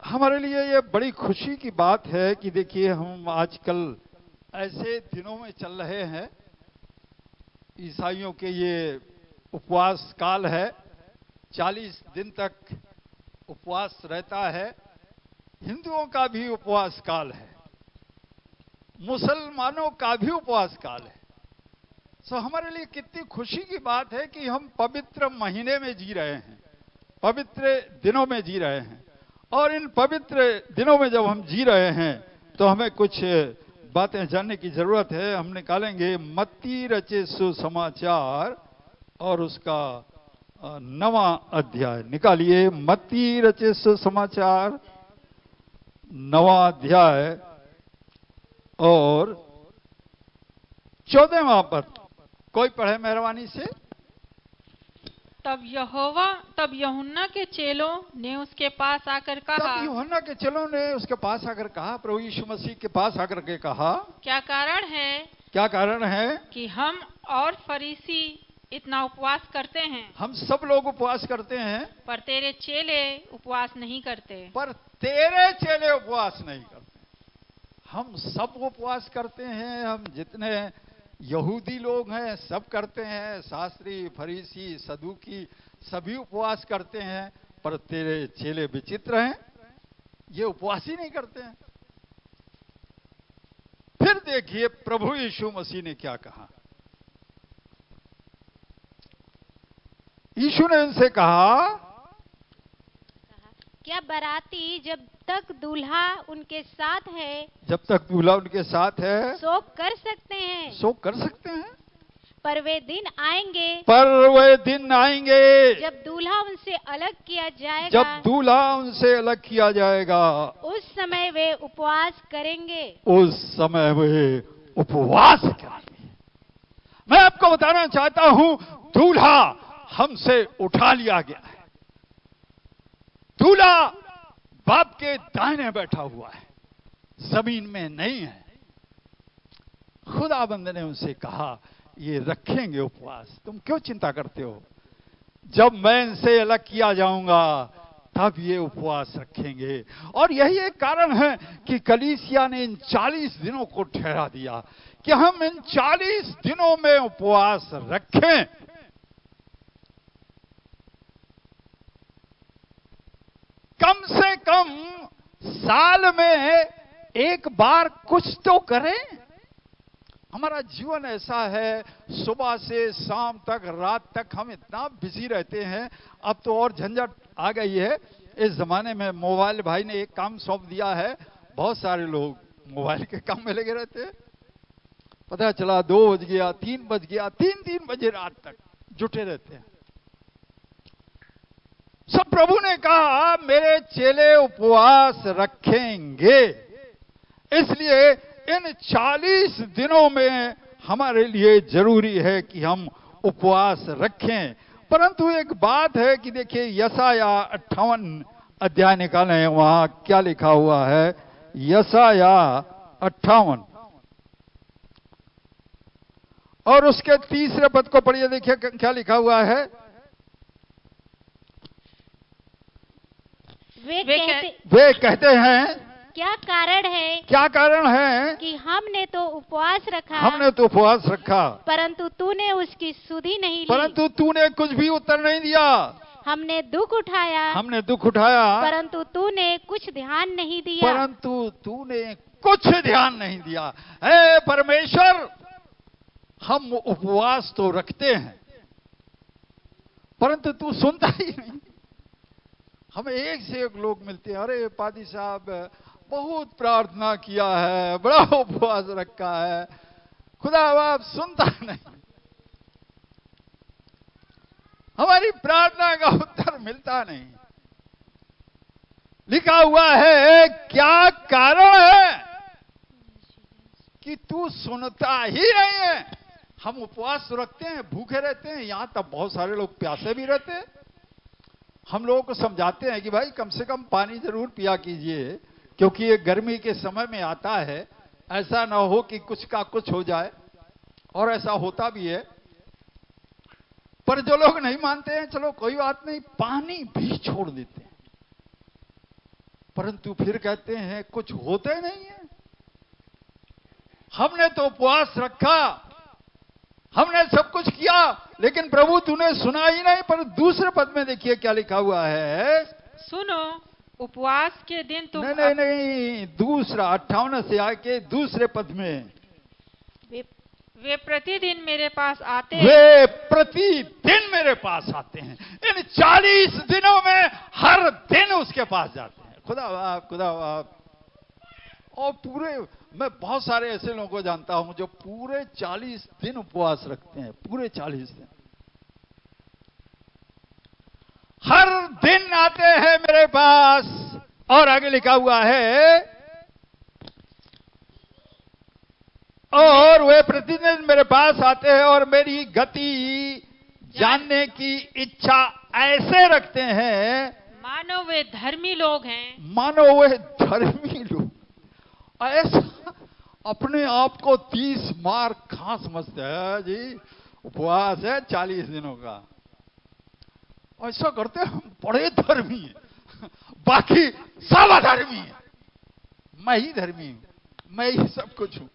हमारे लिए ये बड़ी खुशी की बात है कि देखिए हम आजकल ऐसे दिनों में चल रहे हैं। ईसाइयों के ये उपवास काल है, 40 दिन तक उपवास रहता है। हिंदुओं का भी उपवास काल है, मुसलमानों का भी उपवास काल है। सो हमारे लिए कितनी खुशी की बात है कि हम पवित्र महीने में जी रहे हैं, पवित्र दिनों में जी रहे हैं। और इन पवित्र दिनों में जब हम जी रहे हैं तो हमें कुछ बातें जानने की जरूरत है। हम निकालेंगे मत्ती रचे सुसमाचार और उसका 9वां अध्याय। निकालिए मत्ती रचे सुसमाचार 9वां अध्याय और 14वां पद। कोई पढ़े मेहरबानी से। तब यूहन्ना के चेलों ने उसके पास आकर कहा। तब यूहन्ना के चेलों ने उसके पास आकर कहा, प्रभु यीशु मसीह के पास आकर के कहा, क्या कारण है कि हम और फरीसी इतना उपवास करते हैं, हम सब लोग उपवास करते हैं, पर तेरे चेले उपवास नहीं करते। पर तेरे चेले उपवास नहीं करते। हम सब उपवास करते हैं, हम जितने यहूदी लोग हैं सब करते हैं, शास्त्री, फरीसी, सदूकी सभी उपवास करते हैं, पर तेरे चेले विचित्र हैं, ये उपवास ही नहीं करते हैं। फिर देखिए प्रभु यीशु मसीह ने क्या कहा। यीशु ने उनसे कहा, क्या बाराती जब तक दूल्हा उनके साथ है शोक कर सकते हैं? पर वे दिन आएंगे जब दूल्हा उनसे अलग किया जाएगा, उस समय वे उपवास करेंगे। मैं आपको बताना चाहता हूं, दूल्हा हमसे उठा लिया गया है। दूल्हा बाप के दाहिने बैठा हुआ है, जमीन में नहीं है। खुदाबंद ने उनसे कहा, ये रखेंगे उपवास, तुम क्यों चिंता करते हो? जब मैं इनसे अलग किया जाऊंगा तब ये उपवास रखेंगे। और यही एक कारण है कि कलीसिया ने इन 40 दिनों को ठहरा दिया कि हम इन 40 दिनों में उपवास रखें। कम से कम साल में एक बार कुछ तो करें। हमारा जीवन ऐसा है, सुबह से शाम तक, रात तक हम इतना बिजी रहते हैं। अब तो और झंझट आ गई है। इस जमाने में मोबाइल भाई ने एक काम सौंप दिया है, बहुत सारे लोग मोबाइल के काम में लगे रहते हैं। पता चला 2 बज गया, 3 बज गया, 3 बजे रात तक जुटे रहते हैं। सब प्रभु ने कहा मेरे चेले उपवास रखेंगे, इसलिए इन 40 दिनों में हमारे लिए जरूरी है कि हम उपवास रखें। परंतु एक बात है कि देखिए यशाया 58 अध्याय निकालें, वहां क्या लिखा हुआ है। यशाया 58 और उसके 3 पद को पढ़िए, देखिए क्या लिखा हुआ है। वे कहते हैं, क्या कारण है कि हमने तो उपवास रखा, परंतु तूने उसकी सुधि नहीं ली। परंतु तूने कुछ भी उत्तर नहीं दिया। हमने दुख उठाया, परंतु तूने कुछ ध्यान नहीं दिया। हे परमेश्वर, हम उपवास तो रखते हैं परंतु तू सुनता ही नहीं। हमें एक से एक लोग मिलते हैं, अरे पादी साहब बहुत प्रार्थना किया है, बड़ा उपवास रखा है, खुदा बाप सुनता नहीं, हमारी प्रार्थना का उत्तर मिलता नहीं। लिखा हुआ है, क्या कारण है कि तू सुनता ही नहीं है? हम उपवास रखते हैं, भूखे रहते हैं, यहां तक बहुत सारे लोग प्यासे भी रहते हैं। हम लोगों को समझाते हैं कि भाई कम से कम पानी जरूर पिया कीजिए, क्योंकि ये गर्मी के समय में आता है, ऐसा ना हो कि कुछ का कुछ हो जाए, और ऐसा होता भी है। पर जो लोग नहीं मानते हैं, चलो कोई बात नहीं, पानी भी छोड़ देते हैं। परंतु फिर कहते हैं कुछ होते नहीं है। हमने तो उपवास रखा, हमने सब कुछ किया, लेकिन प्रभु तूने सुना ही नहीं। पर दूसरे पद में देखिए क्या लिखा हुआ है, सुनो उपवास के दिन तुम नहीं, दूसरा 58 से आके दूसरे पद में, वे प्रतिदिन मेरे पास आते हैं, वे प्रतिदिन मेरे पास आते हैं। इन 40 दिनों में हर दिन उसके पास जाते हैं। खुदा बाप। और पूरे, मैं बहुत सारे ऐसे लोगों को जानता हूं जो पूरे 40 दिन उपवास रखते हैं, पूरे 40 दिन, हर दिन आते हैं मेरे पास। और आगे लिखा हुआ है, और वे प्रतिदिन मेरे पास आते हैं और मेरी गति जानने की इच्छा ऐसे रखते हैं मानो वे धर्मी लोग हैं, मानो वे धर्मी लोग। ऐसा अपने आप को 30 मार खा समझते हैं जी, उपवास है 40 दिनों का, ऐसा करते हम बड़े धर्मी हैं, बाकी सब अधर्मी है, मैं ही धर्मी हूं, मैं ही सब कुछ हूं।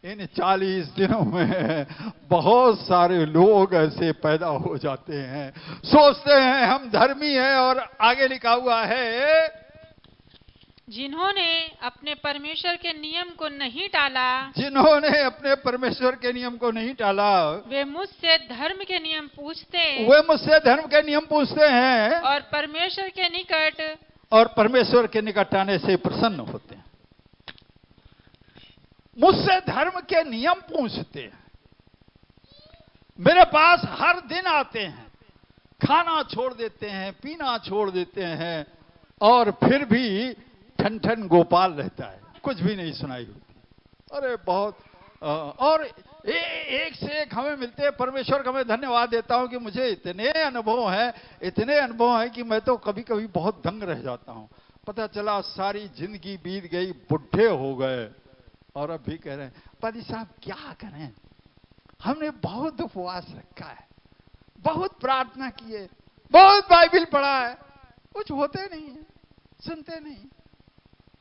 इन 40 दिनों में बहुत सारे लोग ऐसे पैदा हो जाते हैं, सोचते हैं हम धर्मी हैं। और आगे लिखा हुआ है, जिन्होंने अपने परमेश्वर के नियम को नहीं टाला, जिन्होंने अपने परमेश्वर के नियम को नहीं टाला, वे मुझसे धर्म के नियम पूछते हैं, वे मुझसे धर्म के नियम पूछते हैं और परमेश्वर के निकट आने से प्रसन्न होते हैं। मुझसे धर्म के नियम पूछते हैं, मेरे पास हर दिन आते हैं, खाना छोड़ देते हैं, पीना छोड़ देते हैं, और फिर भी ठन गोपाल रहता है, कुछ भी नहीं सुनाई होती। अरे बहुत और एक से एक हमें मिलते हैं। परमेश्वर का मैं धन्यवाद देता हूं कि मुझे इतने अनुभव हैं कि मैं तो कभी कभी बहुत दंग रह जाता हूं। पता चला सारी जिंदगी बीत गई, बुढ़े हो गए, और अब भी कह रहे हैं पादी साहब क्या करें, हमने बहुत उपवास रखा है, बहुत प्रार्थना की है, बहुत बाइबल पढ़ा है, कुछ होते नहीं है, सुनते नहीं।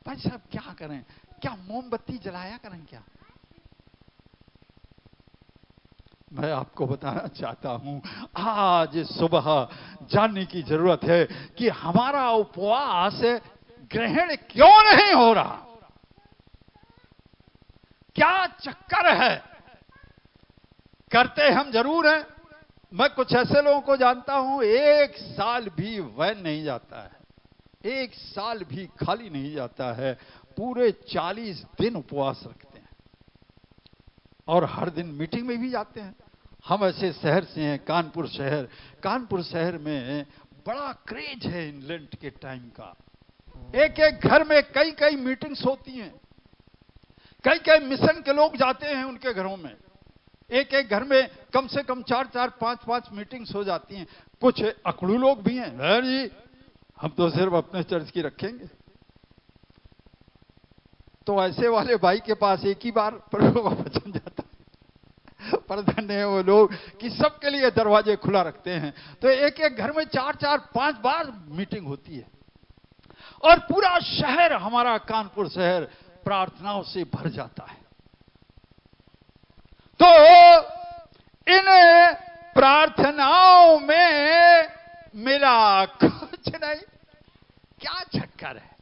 भाई साहब क्या करें, क्या मोमबत्ती जलाया करें क्या? मैं आपको बताना चाहता हूं, आज सुबह जानने की जरूरत है कि हमारा उपवास ग्रहण क्यों नहीं हो रहा, क्या चक्कर है। करते हम जरूर हैं। मैं कुछ ऐसे लोगों को जानता हूं, 1 साल भी वैन नहीं जाता है, 1 साल भी खाली नहीं जाता है, पूरे 40 दिन उपवास रखते हैं और हर दिन मीटिंग में भी जाते हैं। हम ऐसे शहर से हैं, कानपुर शहर में बड़ा क्रेज है इन लेंट के टाइम का। एक एक घर में कई कई मीटिंग्स होती हैं, कई कई मिशन के लोग जाते हैं उनके घरों में, एक एक घर में कम से कम 4-4, 5-5 मीटिंग्स हो जाती हैं। कुछ अकड़ू लोग भी हैं, जी हम तो सिर्फ अपने चर्च की रखेंगे। तो ऐसे वाले भाई के पास एक ही बार प्रभु का वचन जाता है, पर धन्य है वो लोग कि सबके लिए दरवाजे खुला रखते हैं। तो एक एक घर में 4-4, 5 बार मीटिंग होती है और पूरा शहर, हमारा कानपुर शहर प्रार्थनाओं से भर जाता है। तो इन प्रार्थनाओं में मिला कुछ नहीं, क्या चक्कर है।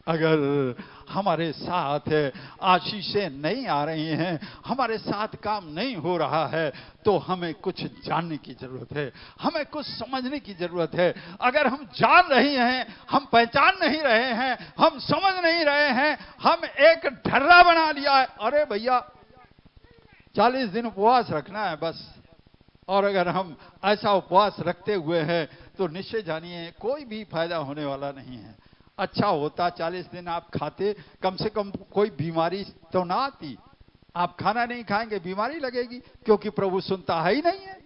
अगर हमारे साथ आशीषें नहीं आ रही हैं, हमारे साथ काम नहीं हो रहा है, तो हमें कुछ जानने की जरूरत है, हमें कुछ समझने की जरूरत है। अगर हम जान रहे हैं, हम पहचान नहीं रहे हैं, हम समझ नहीं रहे हैं, हम एक ढर्रा बना लिया है, अरे भैया 40 दिन उपवास रखना है बस। और अगर हम ऐसा उपवास रखते हुए हैं तो निश्चय जानिए कोई भी फायदा होने वाला नहीं है। अच्छा होता 40 दिन आप खाते, कम से कम कोई बीमारी तो ना आती। आप खाना नहीं खाएंगे, बीमारी लगेगी, क्योंकि प्रभु सुनता है ही नहीं है।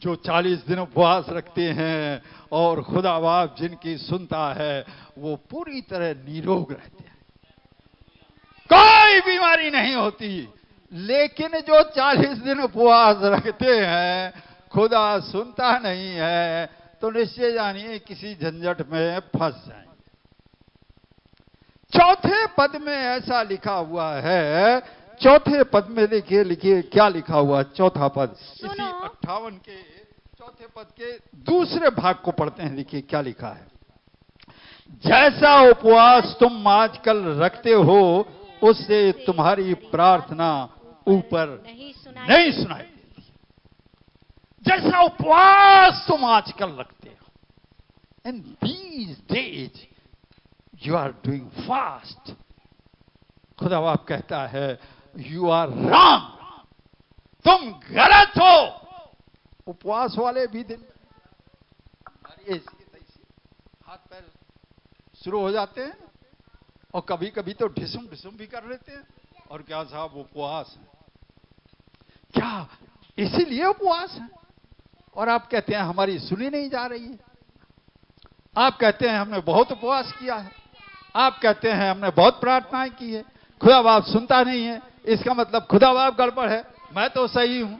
जो 40 दिन उपवास रखते हैं और खुदा बाप जिनकी सुनता है, वो पूरी तरह निरोग रहते हैं, कोई बीमारी नहीं होती। लेकिन जो 40 दिन उपवास रखते हैं, खुदा सुनता नहीं है, तो निश्चय जानिए किसी झंझट में फंस जाएंगे। चौथे पद में ऐसा लिखा हुआ है, चौथे पद में देखिए, लिखिए क्या लिखा हुआ। चौथा पद इसी 58 के चौथे पद के दूसरे भाग को पढ़ते हैं। देखिए क्या लिखा है। जैसा उपवास तुम आजकल रखते हो उससे तुम्हारी प्रार्थना ऊपर नहीं सुनाई देती। जैसा उपवास तुम आजकल रखते हो, in these days you are doing fast. खुदा बाप कहता है यू आर रॉन्ग, तुम गलत हो। उपवास वाले भी दिन हाथ पैर शुरू हो जाते हैं और कभी कभी तो ढिसुम ढिसुम भी कर लेते हैं। और क्या साहब उपवास है क्या? इसीलिए उपवास है। और आप कहते हैं हमारी सुनी नहीं जा रही है। आप कहते हैं हमने बहुत उपवास किया है, आप कहते हैं हमने बहुत प्रार्थनाएं की है, खुदा बाप सुनता नहीं है। इसका मतलब खुदा बाप गड़बड़ है, मैं तो सही हूं।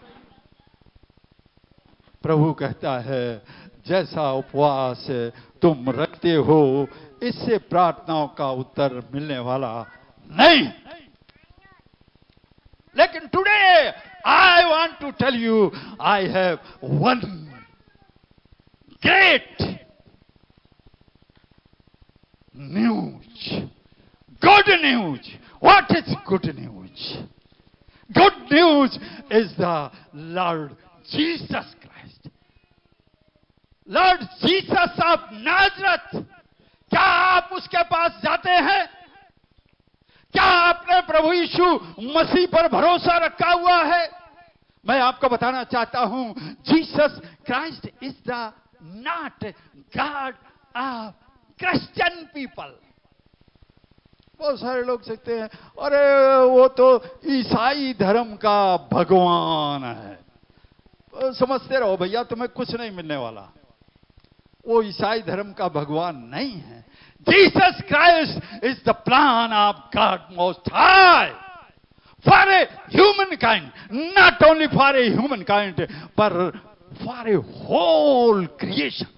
प्रभु कहता है जैसा उपवास तुम रखते हो इससे प्रार्थनाओं का उत्तर मिलने वाला नहीं। लेकिन today I want to tell you I have one great news, good news. What is good news? Good news is the Lord Jesus Christ, Lord Jesus of Nazareth. क्या आप उसके पास जाते हैं? क्या आपने प्रभु यीशु मसीह पर भरोसा रखा हुआ है? मैं आपको बताना चाहता हूं Jesus Christ is the not God of Christian people. बहुत सारे लोग सोचते हैं अरे वो तो ईसाई धर्म का भगवान है। तो समझते रहो भैया, तुम्हें कुछ नहीं मिलने वाला। वो ईसाई धर्म का भगवान नहीं है। Jesus Christ is the plan of God most high for a human kind, not only for a human kind पर for a whole creation.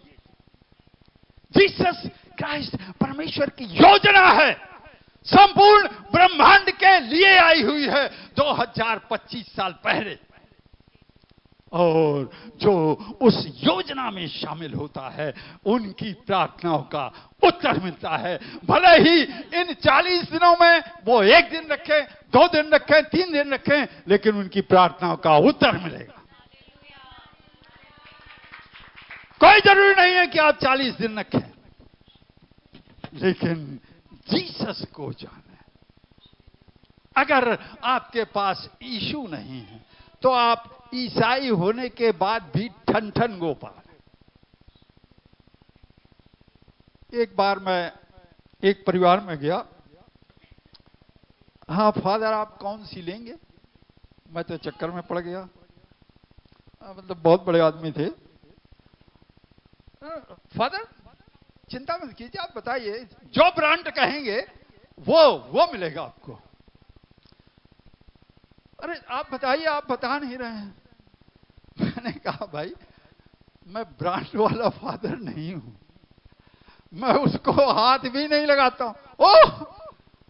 Jesus Christ परमेश्वर की योजना है, संपूर्ण ब्रह्मांड के लिए आई हुई है 2025 साल पहले। और जो उस योजना में शामिल होता है उनकी प्रार्थनाओं का उत्तर मिलता है। भले ही इन 40 दिनों में वो 1 दिन रखें, 2 दिन रखें, 3 दिन रखें, लेकिन उनकी प्रार्थनाओं का उत्तर मिलेगा। कोई जरूरी नहीं है कि आप 40 दिन रखें, लेकिन जीसस को जाने। अगर आपके पास यीशु नहीं है तो आप ईसाई होने के बाद भी ठन ठन गोपाल। एक बार मैं एक परिवार में गया। हाँ फादर आप कौन सी लेंगे? मैं तो चक्कर में पड़ गया। मतलब बहुत बड़े आदमी थे। फादर चिंता मत कीजिए, आप बताइए जो ब्रांड कहेंगे वो मिलेगा आपको। अरे आप बताइए, आप बता नहीं रहे हैं। मैंने कहा भाई मैं ब्रांड वाला फादर नहीं हूं, मैं उसको हाथ भी नहीं लगाता हूं। ओह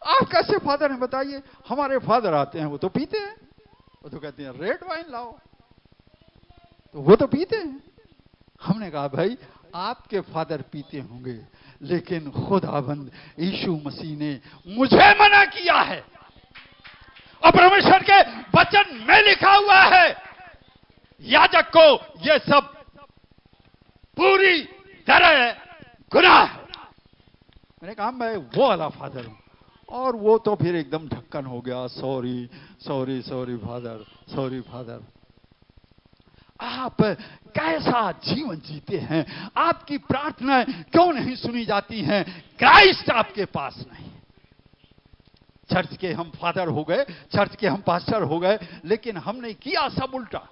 आप कैसे फादर हैं बताइए? हमारे फादर आते हैं वो तो पीते हैं, वो तो कहते हैं रेड वाइन लाओ, तो वो तो पीते हैं। हमने कहा भाई आपके फादर पीते होंगे, लेकिन खुदाबंद यीशु मसीह ने मुझे मना किया है और परमेश्वर के वचन में लिखा हुआ है याजक को यह सब पूरी तरह गुनाह है। मैंने कहा मैं वो वाला फादर हूं, और वो तो फिर एकदम ढक्कन हो गया। Sorry sorry sorry father, sorry father. आप कैसा जीवन जीते हैं? आपकी प्रार्थनाएं क्यों नहीं सुनी जाती हैं? क्राइस्ट आपके पास नहीं। चर्च के हम फादर हो गए, चर्च के हम पास्टर हो गए, लेकिन हमने किया सब उल्टा।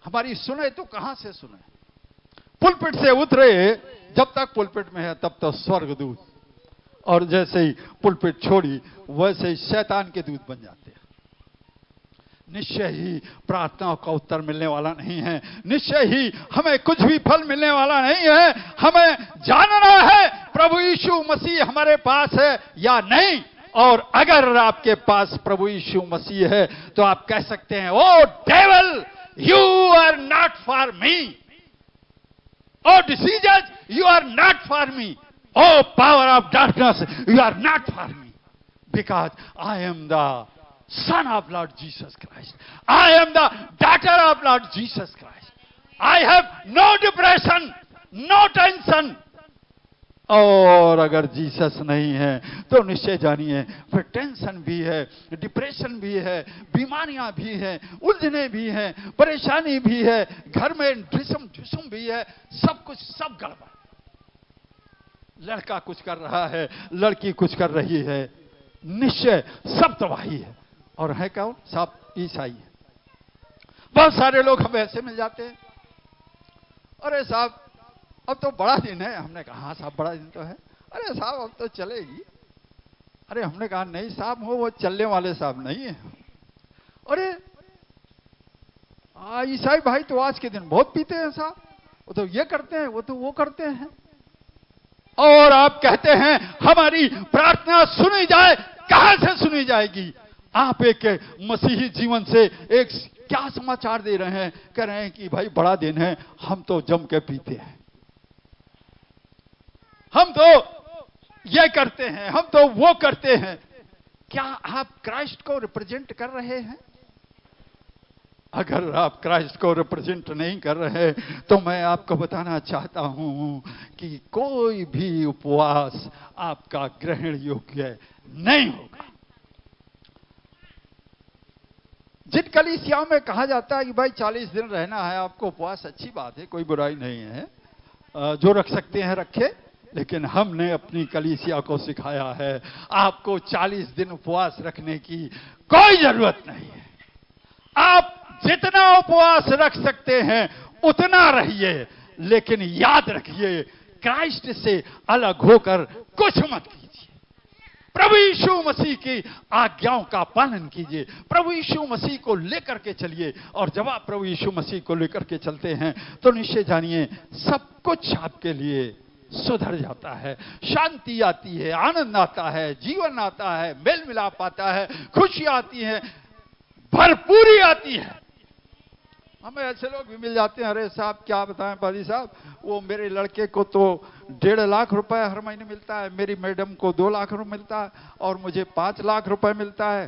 हमारी सुने तो कहां से सुने? पुलपिट से उतरे, जब तक पुलपिट में है तब तक स्वर्गदूत, और जैसे ही पुलपिट छोड़ी वैसे ही शैतान के दूत बन जाते हैं। निश्चय ही प्रार्थनाओं का उत्तर मिलने वाला नहीं है, निश्चय ही हमें कुछ भी फल मिलने वाला नहीं है। हमें जानना है प्रभु यीशु मसीह हमारे पास है या नहीं। और अगर आपके पास प्रभु यीशु मसीह है तो आप कह सकते हैं, O devil you are not for me, O decision you are not for me, O power of darkness you are not for me, because I am the Son of Lord Jesus Christ. I am the daughter of Lord Jesus Christ. I have no depression, no tension. और अगर Jesus नहीं है तो निश्चय जानिए फिर tension भी है, डिप्रेशन भी है, बीमारियां भी हैं, उलझने भी हैं, परेशानी भी है, घर में ढिसम भी है, सब कुछ सब गड़बड़। लड़का कुछ कर रहा है, लड़की कुछ कर रही है, निश्चय सब तबाही है। और है कौन? सब ईसाई है। बहुत सारे लोग हमें ऐसे मिल जाते हैं, अरे साहब अब तो बड़ा दिन है। हमने कहा हाँ साहब बड़ा दिन तो है। अरे साहब अब तो चलेगी। अरे हमने कहा नहीं साहब वो चलने वाले साहब नहीं है। अरे ईसाई भाई तो आज के दिन बहुत पीते हैं साहब, वो तो ये करते हैं, वो तो वो करते हैं। और आप कहते हैं हमारी प्रार्थना सुनी जाए, कहां से सुनी जाएगी? आप एक मसीही जीवन से एक क्या समाचार दे रहे हैं? कह रहे हैं कि भाई बड़ा दिन है, हम तो जम के पीते हैं, हम तो ये करते हैं, हम तो वो करते हैं। क्या आप क्राइस्ट को रिप्रेजेंट कर रहे हैं? अगर आप क्राइस्ट को रिप्रेजेंट नहीं कर रहे तो मैं आपको बताना चाहता हूं कि कोई भी उपवास आपका ग्रहण योग्य नहीं होगा। जिन कलीसियाओं में कहा जाता है कि भाई 40 दिन रहना है आपको उपवास, अच्छी बात है, कोई बुराई नहीं है, जो रख सकते हैं रखे। लेकिन हमने अपनी कलीसिया को सिखाया है आपको 40 दिन उपवास रखने की कोई जरूरत नहीं है। आप जितना उपवास रख सकते हैं उतना रहिए, लेकिन याद रखिए क्राइस्ट से अलग होकर कुछ मत कीजिए। प्रभु यीशु मसीह की आज्ञाओं का पालन कीजिए, प्रभु यीशु मसीह को लेकर के चलिए। और जब आप प्रभु यीशु मसीह को लेकर के चलते हैं तो निश्चय जानिए सब कुछ आपके लिए सुधर जाता है, शांति आती है, आनंद आता है, जीवन आता है, मेल मिलाप आता है, खुशी आती है, भरपूरी आती है। हमें ऐसे लोग भी मिल जाते हैं, अरे साहब क्या बताएं पादी साहब, वो मेरे लड़के को तो 1.5 लाख रुपए हर महीने मिलता है, मेरी मैडम को 2 लाख रुपए मिलता है और मुझे 5 लाख रुपए मिलता है।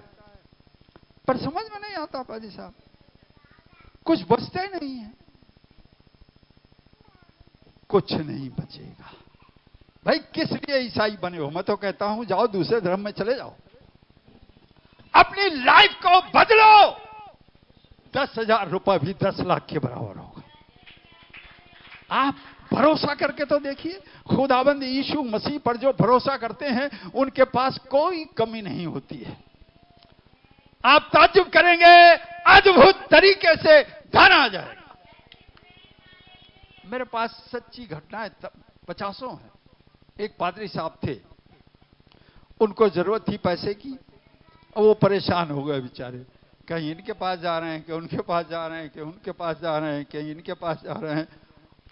पर समझ में नहीं आता पादी साहब, कुछ बचता ही नहीं है। कुछ नहीं बचेगा भाई, किस लिए ईसाई बने हो? मैं तो कहता हूं जाओ दूसरे धर्म में चले जाओ, अपनी लाइफ को बदलो। 10,000 रुपए भी 10 लाख के बराबर होगा। आप भरोसा करके तो देखिए, खुदाबंद यीशु मसीह पर जो भरोसा करते हैं उनके पास कोई कमी नहीं होती है। आप ताज्जुब करेंगे, अद्भुत तरीके से धन आ जाएगा। मेरे पास सच्ची घटनाएं 50 है। एक पादरी साहब थे, उनको जरूरत थी पैसे की और वो परेशान हो गए बेचारे, कहीं इनके पास जा रहे हैं कि उनके पास जा रहे हैं, कि उनके पास जा रहे हैं, कि इनके पास जा रहे हैं,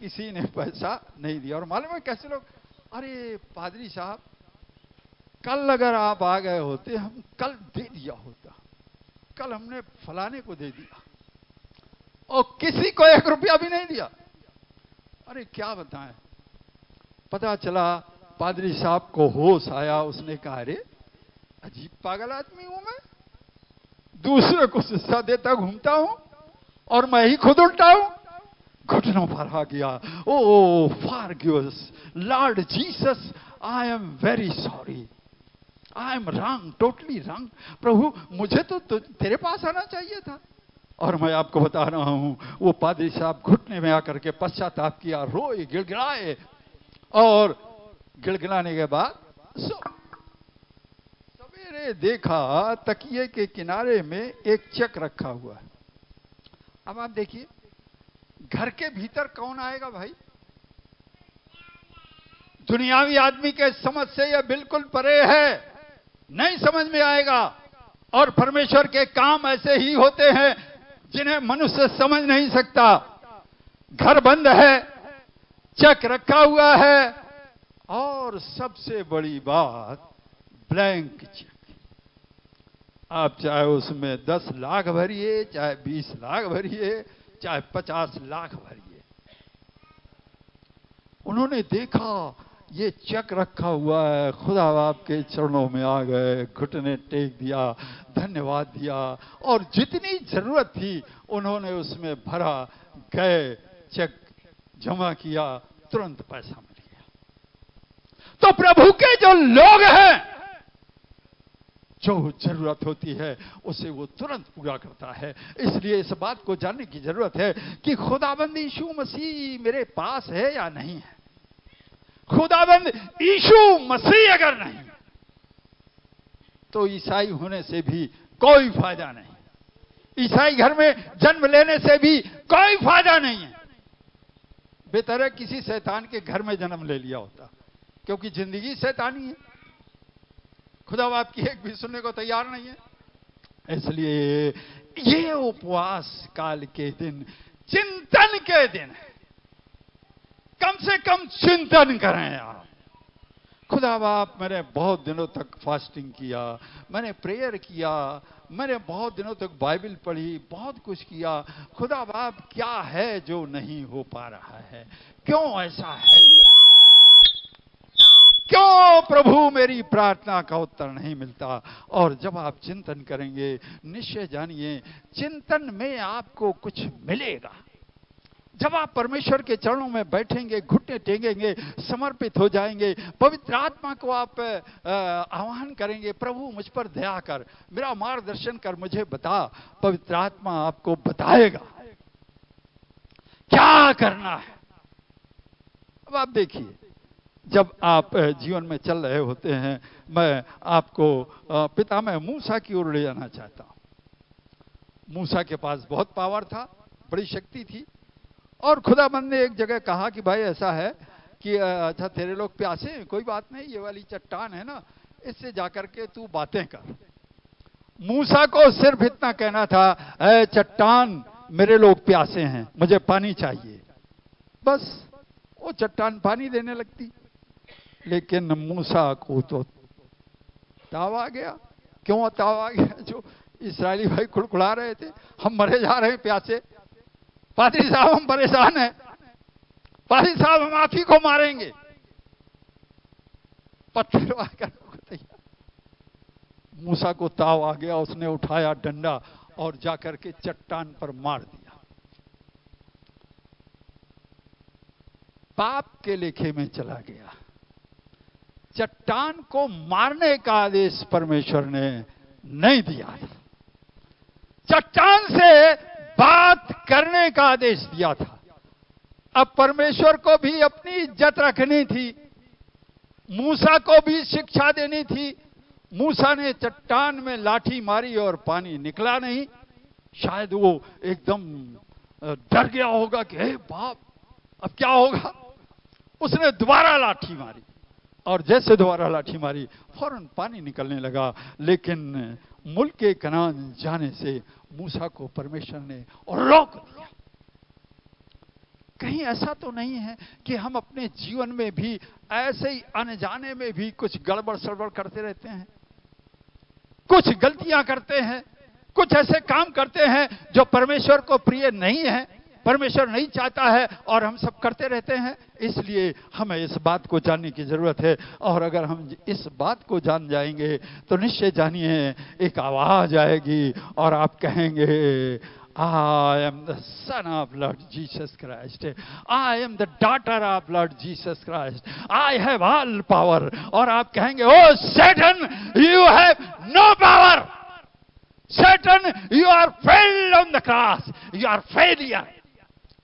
किसी ने पैसा नहीं दिया। और मालूम है कैसे लोग, अरे पादरी साहब कल अगर आप आ गए होते हम कल दे दिया होता, कल हमने फलाने को दे दिया, और किसी को 1 रुपया भी नहीं दिया। अरे क्या बताएं, पता चला पादरी साहब को होश आया, उसने कहा अरे अजीब पागल आदमी हूं मैं, दूसरे को शिक्षा देता घूमता हूं और मैं ही खुद उल्टा हूं। घुटनों पर आ गया, O forgive us Lord Jesus, I am very sorry, I am wrong, totally wrong. प्रभु मुझे तो तेरे पास आना चाहिए था। और मैं आपको बता रहा हूं वो पादरी साहब घुटने में आकर के पश्चाताप किया, रोए, गिड़गिड़ाए, और गिड़गिड़ाने के बाद सवेरे देखा तकिए के किनारे में एक चेक रखा हुआ है। अब आप देखिए घर के भीतर कौन आएगा भाई? दुनियावी आदमी के समझ से यह बिल्कुल परे है, नहीं समझ में आएगा। और परमेश्वर के काम ऐसे ही होते हैं जिन्हें मनुष्य समझ नहीं सकता। घर बंद है, चेक रखा हुआ है, और सबसे बड़ी बात ब्लैंक चेक। आप चाहे उसमें 10 लाख भरिए, चाहे 20 लाख भरिए, चाहे 50 लाख भरिए। उन्होंने देखा ये चेक रखा हुआ है, खुदा आपके चरणों में आ गए, घुटने टेक दिया, धन्यवाद दिया, और जितनी जरूरत थी उन्होंने उसमें भरा, गए, चेक जमा किया, तुरंत पैसा मिल गया। तो प्रभु के जो लोग हैं, जो जरूरत होती है उसे वो तुरंत पूरा करता है। इसलिए इस बात को जानने की जरूरत है कि खुदाबंद यीशु मसीह मेरे पास है या नहीं है। खुदाबंद यीशु मसीह अगर नहीं तो ईसाई होने से भी कोई फायदा नहीं, ईसाई घर में जन्म लेने से भी कोई फायदा नहीं है। बेहतर है किसी शैतान के घर में जन्म ले लिया होता, क्योंकि जिंदगी शैतानी है। खुदा आपकी एक भी सुनने को तैयार नहीं है। इसलिए ये उपवास काल के दिन चिंतन के दिन है। कम से कम चिंतन करें आप। खुदा बाप, मैंने बहुत दिनों तक फास्टिंग किया, मैंने प्रेयर किया, मैंने बहुत दिनों तक बाइबल पढ़ी, बहुत कुछ किया। खुदा बाप, क्या है जो नहीं हो पा रहा है? क्यों ऐसा है? क्यों प्रभु मेरी प्रार्थना का उत्तर नहीं मिलता? और जब आप चिंतन करेंगे, निश्चय जानिए चिंतन में आपको कुछ मिलेगा। जब आप परमेश्वर के चरणों में बैठेंगे, घुटने टेकेंगे, समर्पित हो जाएंगे, पवित्र आत्मा को आप आह्वान करेंगे, प्रभु मुझ पर दया कर, मेरा मार्गदर्शन कर, मुझे बता। पवित्र आत्मा आपको बताएगा क्या करना है। अब आप देखिए, जब आप जीवन में चल रहे होते हैं, मैं आपको पितामह मूसा की ओर ले जाना चाहता हूं। मूसा के पास बहुत पावर था, बड़ी शक्ति थी, और खुदाबंद ने एक जगह कहा कि भाई ऐसा है कि अच्छा तेरे लोग प्यासे हैं, कोई बात नहीं, ये वाली चट्टान है ना, इससे जाकर के तू बातें कर। मूसा को सिर्फ इतना कहना था, ऐ चट्टान मेरे लोग प्यासे हैं, मुझे पानी चाहिए। बस वो चट्टान पानी देने लगती। लेकिन मूसा को तो ताव आ गया। क्यों ताव आ गया? जो इस्राएली भाई कुड़कुड़ा रहे थे, हम मरे जा रहे हैं प्यासे, पादरी साहब हम परेशान हैं, पादरी साहब हम आप ही को मारेंगे। पत्थर आकर मूसा को ताव आ गया, उसने उठाया डंडा और जाकर के चट्टान पर मार दिया। पाप के लेखे में चला गया। चट्टान को मारने का आदेश परमेश्वर ने नहीं दिया था, चट्टान से बात करने का आदेश दिया था। अब परमेश्वर को भी अपनी इज्जत रखनी थी, मूसा को भी शिक्षा देनी थी। मूसा ने चट्टान में लाठी मारी और पानी निकला नहीं। शायद वो एकदम डर गया होगा कि हे बाप, अब क्या होगा। उसने दोबारा लाठी मारी, और जैसे दोबारा लाठी मारी फौरन पानी निकलने लगा। लेकिन मुल्क के कनान जाने से मूसा को परमेश्वर ने रोक दिया। कहीं ऐसा तो नहीं है कि हम अपने जीवन में भी ऐसे ही अनजाने में भी कुछ गड़बड़ सड़बड़ करते रहते हैं, कुछ गलतियां करते हैं, कुछ ऐसे काम करते हैं जो परमेश्वर को प्रिय नहीं है, परमेश्वर नहीं चाहता है, और हम सब करते रहते हैं। इसलिए हमें इस बात को जानने की जरूरत है। और अगर हम इस बात को जान जाएंगे तो निश्चय जानिए एक आवाज आएगी और आप कहेंगे, I am the son of Lord Jesus Christ. I am the daughter of Lord Jesus Christ. I have all power. और आप कहेंगे, oh Satan, you have no power. Satan, you are failed on the cross. You are failure.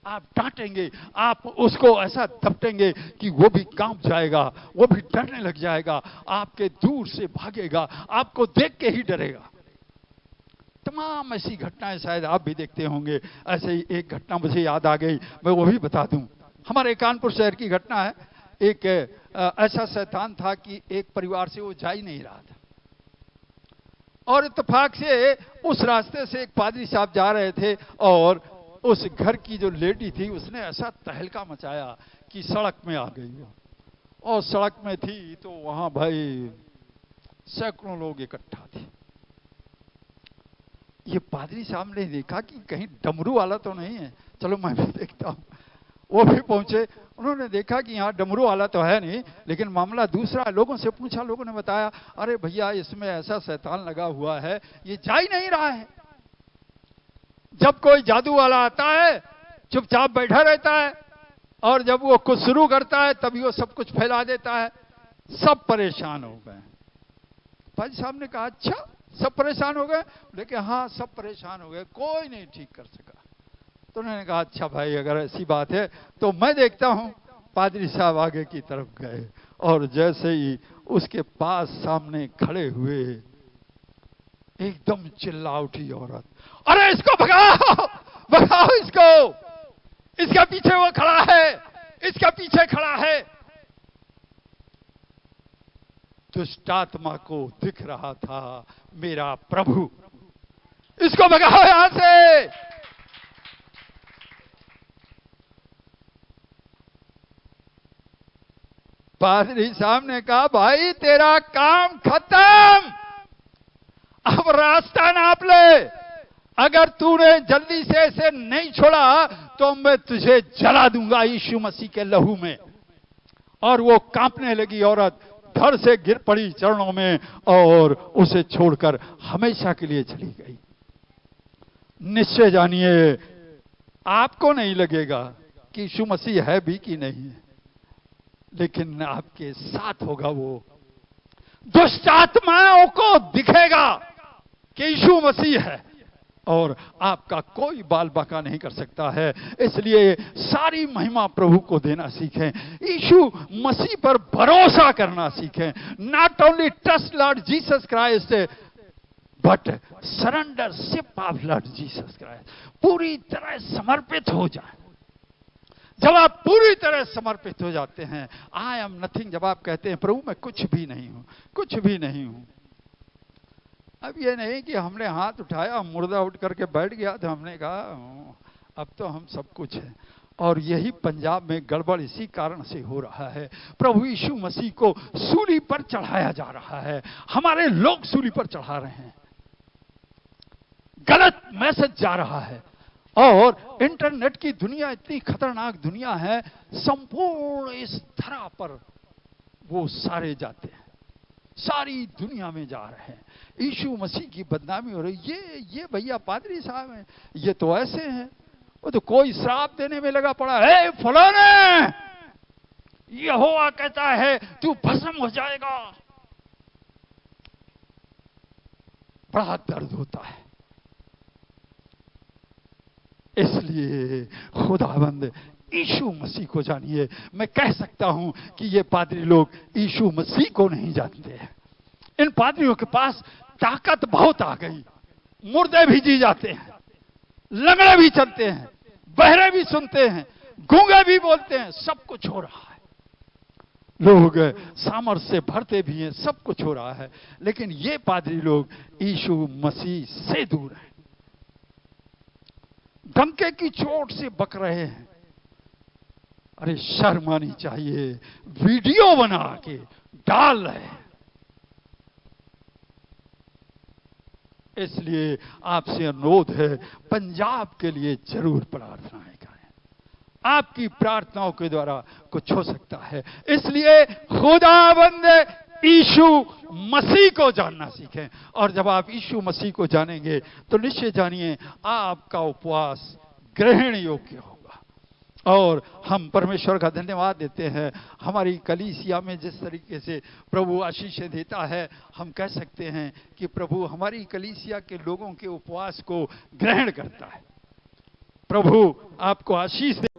आप डांटेंगे, आप उसको ऐसा दबटेंगे कि वो भी कांप जाएगा, वो भी डरने लग जाएगा, आपके दूर से भागेगा, आपको देख के ही डरेगा। तमाम ऐसी घटनाएं शायद आप भी देखते होंगे। ऐसे ही एक घटना मुझे याद आ गई, मैं वो भी बता दूं। हमारे कानपुर शहर की घटना है। एक ऐसा शैतान था कि एक परिवार से वो जा ही नहीं रहा था। और इत्तेफाक से उस रास्ते से एक पादरी साहब जा रहे थे और उस घर की जो लेडी थी उसने ऐसा तहलका मचाया कि सड़क में आ गई। और सड़क में थी तो वहां भाई सैकड़ों लोग इकट्ठा थे। ये पादरी साहब ने देखा कि कहीं डमरू वाला तो नहीं है, चलो मैं भी देखता हूं। वो भी पहुंचे, उन्होंने देखा कि यहाँ डमरू वाला तो है नहीं, लेकिन मामला दूसरा। लोगों से पूछा, लोगों ने बताया, अरे भैया इसमें ऐसा शैतान लगा हुआ है, ये जा ही नहीं रहा है। जब कोई जादू वाला आता है चुपचाप बैठा रहता है, और जब वो कुछ शुरू करता है तभी वो सब कुछ फैला देता है। सब परेशान हो गए। पाजी साहब ने कहा, अच्छा सब परेशान हो गए? लेकिन हाँ सब परेशान हो गए, कोई नहीं ठीक कर सका। तो उन्होंने कहा, अच्छा भाई अगर ऐसी बात है तो मैं देखता हूं। पादरी साहब आगे की तरफ गए और जैसे ही उसके पास सामने खड़े हुए, एकदम चिल्ला उठी औरत, अरे इसको भगाओ, भगाओ इसको, इसके पीछे वो खड़ा है, इसके पीछे खड़ा है। दुष्टात्मा को दिख रहा था मेरा प्रभु, इसको भगाओ यहां से। पादरी साहब ने कहा, भाई तेरा काम खत्म, अब रास्ता नाप ले। अगर तूने जल्दी से इसे नहीं छोड़ा तो मैं तुझे जला दूंगा यीशु मसीह के लहू में। और वो कांपने लगी औरत, धड़ से गिर पड़ी चरणों में और उसे छोड़कर हमेशा के लिए चली गई। निश्चय जानिए, आपको नहीं लगेगा कि यीशु मसीह है भी कि नहीं है, लेकिन आपके साथ होगा वो। दुष्ट आत्माओं को दिखेगा कि यीशु मसीह है और आपका कोई बाल बाका नहीं कर सकता है। इसलिए सारी महिमा प्रभु को देना सीखें, यीशु मसीह पर भरोसा करना सीखें। Not only trust Lord Jesus Christ but surrendership of Lord Jesus Christ. पूरी तरह समर्पित हो जाए। जब आप पूरी तरह समर्पित हो जाते हैं, आई एम नथिंग, जब आप कहते हैं प्रभु मैं कुछ भी नहीं हूं, कुछ भी नहीं हूं। अब ये नहीं कि हमने हाथ उठाया, मुर्दा उठ करके बैठ गया तो हमने कहा अब तो हम सब कुछ हैं। और यही पंजाब में गड़बड़ इसी कारण से हो रहा है। प्रभु यीशु मसीह को सूली पर चढ़ाया जा रहा है, हमारे लोग सूली पर चढ़ा रहे हैं, गलत मैसेज जा रहा है। और इंटरनेट की दुनिया इतनी खतरनाक दुनिया है, संपूर्ण इस धरा पर वो सारे जाते हैं, सारी दुनिया में जा रहे हैं, यीशु मसीह की बदनामी हो रही। ये भैया पादरी साहब हैं, ये तो ऐसे हैं, वो तो कोई श्राप देने में लगा पड़ा है, फलाने यहोवा कहता है तू भस्म हो जाएगा। बड़ा दर्द होता है। इसलिए खुदाबंद यीशु मसीह को जानिए। मैं कह सकता हूं कि ये पादरी लोग यीशु मसीह को नहीं जानते हैं। इन पादरियों के पास ताकत बहुत आ गई, मुर्दे भी जी जाते हैं, लंगड़े भी चलते हैं, बहरे भी सुनते हैं, गूंगे भी बोलते हैं, सब कुछ हो रहा है। लोग सामर्थ्य से भरते भी हैं, सब कुछ हो रहा है। लेकिन ये पादरी लोग यीशु मसीह से दूर हैं, डंके की चोट से बक रहे हैं। अरे शर्म आनी चाहिए, वीडियो बना के डाल रहे हैं। इसलिए आपसे अनुरोध है, पंजाब के लिए जरूर प्रार्थनाएं करें। आपकी प्रार्थनाओं के द्वारा कुछ हो सकता है। इसलिए खुदाबंद यीशु मसीह को जानना सीखें। और जब आप यीशु मसीह को जानेंगे तो निश्चय जानिए आपका उपवास ग्रहण योग्य होगा। और हम परमेश्वर का धन्यवाद देते हैं, हमारी कलीसिया में जिस तरीके से प्रभु आशीषें देता है, हम कह सकते हैं कि प्रभु हमारी कलीसिया के लोगों के उपवास को ग्रहण करता है। प्रभु आपको आशीष दे।